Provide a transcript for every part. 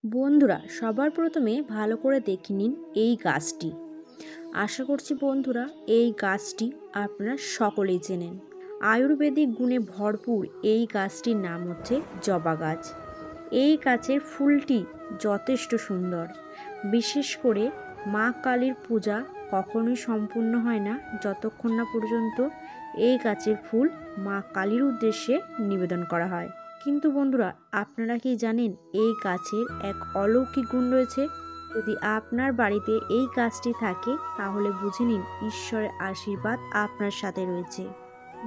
বন্ধুরা, সবার প্রথমে ভালো করে দেখে নিন এই গাছটি। আশা করছি বন্ধুরা এই গাছটি আপনারা সকলেই চেনেন। আয়ুর্বেদিক গুণে ভরপুর এই গাছটির নাম হচ্ছে জবা গাছ। এই গাছের ফুলটি যথেষ্ট সুন্দর। বিশেষ করে মা কালীর পূজা কখনোই সম্পূর্ণ হয় না যতক্ষণ না পর্যন্ত এই গাছের ফুল মা কালীর উদ্দেশ্যে নিবেদন করা হয়। কিন্তু বন্ধুরা, আপনারা কি জানেন এই গাছের এক অলৌকিক গুণ রয়েছে? যদি আপনার বাড়িতে এই গাছটি থাকে তাহলে বুঝে নিন ঈশ্বরের আশীর্বাদ আপনার সাথে রয়েছে।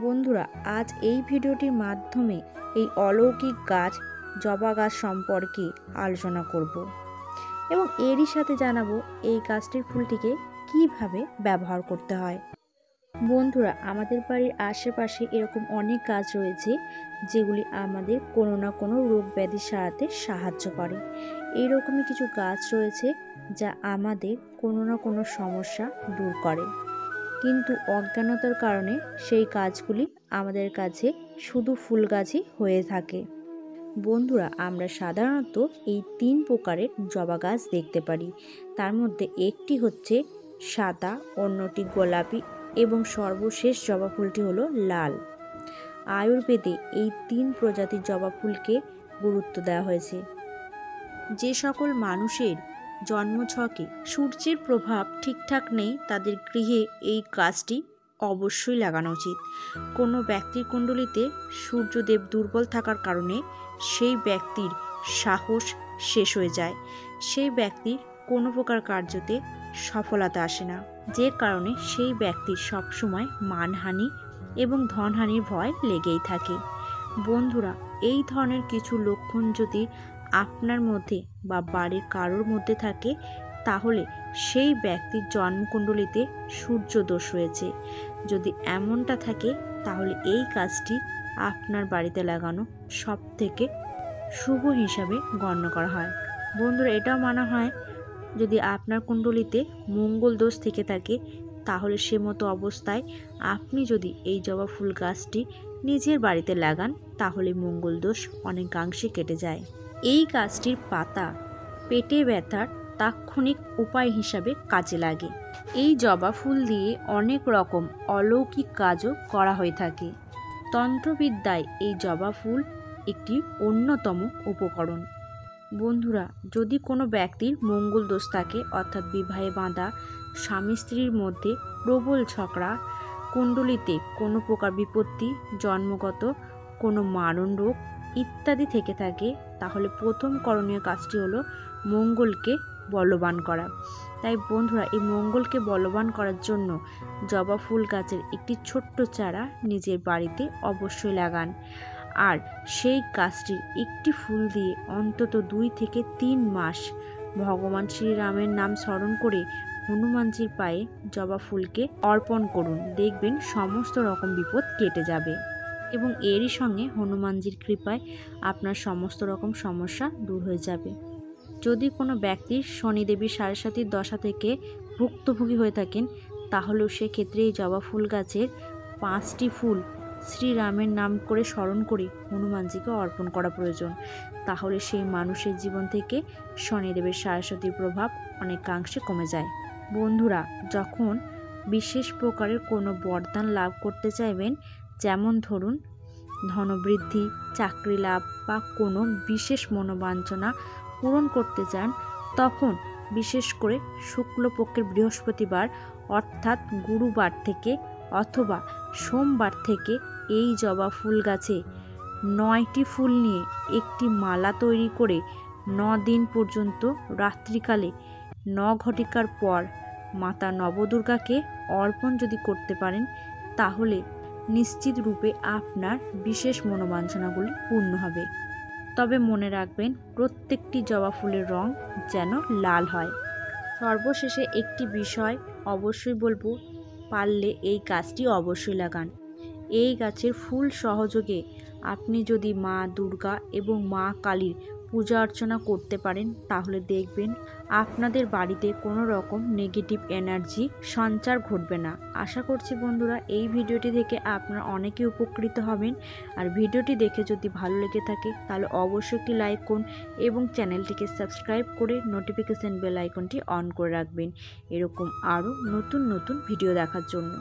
বন্ধুরা, আজ এই ভিডিওটির মাধ্যমে এই অলৌকিক গাছ জবা গাছ সম্পর্কে আলোচনা করব এবং এরই সাথে জানাবো এই গাছটির ফুলটিকে কিভাবে ব্যবহার করতে হয়। বন্ধুরা, আমাদের বাড়ির আশেপাশে এরকম অনেক গাছ রয়েছে যেগুলি আমাদের কোনো না কোনো রোগ ব্যাধি সারাতে সাহায্য করে। এইরকমই কিছু গাছ রয়েছে যা আমাদের কোনো না কোনো সমস্যা দূর করে, কিন্তু অজ্ঞানতার কারণে সেই গাছগুলি আমাদের কাছে শুধু ফুল গাছই হয়ে থাকে। বন্ধুরা, আমরা সাধারণত এই 3 প্রকারের জবা গাছ দেখতে পারি। তার মধ্যে একটি হচ্ছে সাদা, অন্যটি গোলাপি এবং সর্বশেষ জবা ফুলটি হলো লাল। আয়ুর্বেদে এই 3 প্রজাতির জবা ফুলকে গুরুত্ব দেওয়া হয়েছে। যে সকল মানুষের জন্মছকে সূর্যের প্রভাব ঠিকঠাক নেই তাদের গৃহে এই গাছটি অবশ্যই লাগানো উচিত। কোনো ব্যক্তির কুণ্ডলিতে সূর্যদেব দুর্বল থাকার কারণে সেই ব্যক্তির সাহস শেষ হয়ে যায়, সেই ব্যক্তির কোনো প্রকার কার্যতে সফলতা আসে না, যে কারণে সেই ব্যক্তির সবসময় মানহানি এবং ধনহানির ভয় লেগেই থাকে। বন্ধুরা, এই ধরনের কিছু লক্ষণ যদি আপনার মধ্যে বা বাড়ির কারোর মধ্যে থাকে তাহলে সেই ব্যক্তির জন্মকুণ্ডলিতে সূর্য দোষ রয়েছে। যদি এমনটা থাকে তাহলে এই কাজটি আপনার বাড়িতে লাগানো সব থেকে শুভ হিসাবে গণ্য করা হয়। বন্ধুরা, এটাও মানা হয় যদি আপনার কুণ্ডলিতে মঙ্গল দোষ থেকে থাকে তাহলে সে মতো অবস্থায় আপনি যদি এই জবা ফুল গাছটি নিজের বাড়িতে লাগান তাহলে মঙ্গল দোষ অনেকাংশে কেটে যায়। এই গাছটির পাতা পেটে ব্যথার তাৎক্ষণিক উপায় হিসাবে কাজে লাগে। এই জবা ফুল দিয়ে অনেক রকম অলৌকিক কাজও করা হয়ে থাকে। তন্ত্রবিদ্যায় এই জবা ফুল একটি অন্যতম উপকরণ। বন্ধুরা, যদি কোনো ব্যক্তির মঙ্গল দোষ থাকে অর্থাৎ বিবাহে বাঁধা, স্বামী স্ত্রীর মধ্যে প্রবল ঝগড়া, কুণ্ডলিতে কোনো প্রকার বিপত্তি, জন্মগত কোনো মারণ রোগ ইত্যাদি থেকে থাকে তাহলে প্রথম করণীয় কাজটি হলো মঙ্গলকে বলবান করা। তাই বন্ধুরা, এই মঙ্গলকে বলবান করার জন্য জবা ফুল গাছের একটি ছোট্ট চারা নিজের বাড়িতে অবশ্যই লাগান। আর সেই গাছটির একটি ফুল দিয়ে অন্তত 2 থেকে 3 মাস ভগবান শ্রীরামের নাম স্মরণ করে হনুমানজির পায়ে জবা ফুলকে অর্পণ করুন। দেখবেন সমস্ত রকম বিপদ কেটে যাবে এবং এরই সঙ্গে হনুমানজির কৃপায় আপনার সমস্ত রকম সমস্যা দূর হয়ে যাবে। যদি কোনো ব্যক্তির শনিদেবীর সাড়ে দশা থেকে ভুক্তভোগী হয়ে থাকেন তাহলেও সেক্ষেত্রে এই জবা ফুল গাছের 5টি ফুল শ্রীরামের নাম করে স্মরণ করে হনুমানজিকে অর্পণ করা প্রয়োজন। তাহলে সেই মানুষের জীবন থেকে শনিদেবের সাড়ে প্রভাব অনেকাংশে কমে যায়। বন্ধুরা, যখন বিশেষ প্রকারের কোনো বরদান লাভ করতে চাইবেন, যেমন ধরুন ধনবৃদ্ধি, চাকরি লাভ বা কোনো বিশেষ মনোবাঞ্ছনা পূরণ করতে চান, তখন বিশেষ করে শুক্লপক্ষের বৃহস্পতিবার অর্থাৎ গুরুবার থেকে অথবা সোমবার থেকে এই জবা ফুল গাছে 9টি ফুল নিয়ে একটি মালা তৈরি করে 9 দিন পর্যন্ত রাত্রিকালে 9 ঘটিকার পর মাতা নবদুর্গাকে অর্পণ যদি করতে পারেন তাহলে নিশ্চিত রূপে আপনার বিশেষ মনোবাঞ্ছনাগুলি পূর্ণ হবে। তবে মনে রাখবেন প্রত্যেকটি জবা ফুলের রং যেন লাল হয়। সর্বশেষে একটি বিষয় অবশ্যই বলবো, পারলে এই গাছটি অবশ্যই লাগান। এই গাছের ফুল সহযোগে আপনি যদি মা দুর্গা এবং মা কালীর পূজা অর্চনা করতে পারেন, তাহলে দেখবেন আপনাদের বাড়িতে কোনো রকম নেগেটিভ এনার্জি সঞ্চার ঘটবে না। আশা করছি বন্ধুরা এই ভিডিওটি থেকে আপনারা অনেকে উপকৃত হবেন। আর ভিডিওটি দেখে যদি ভালো লেগে থাকে তাহলে অবশ্যই একটি লাইক করুন এবং চ্যানেলটিকে সাবস্ক্রাইব করে নোটিফিকেশন বেল আইকনটি অন করে রাখবেন এরকম আরও নতুন নতুন ভিডিও দেখার জন্য।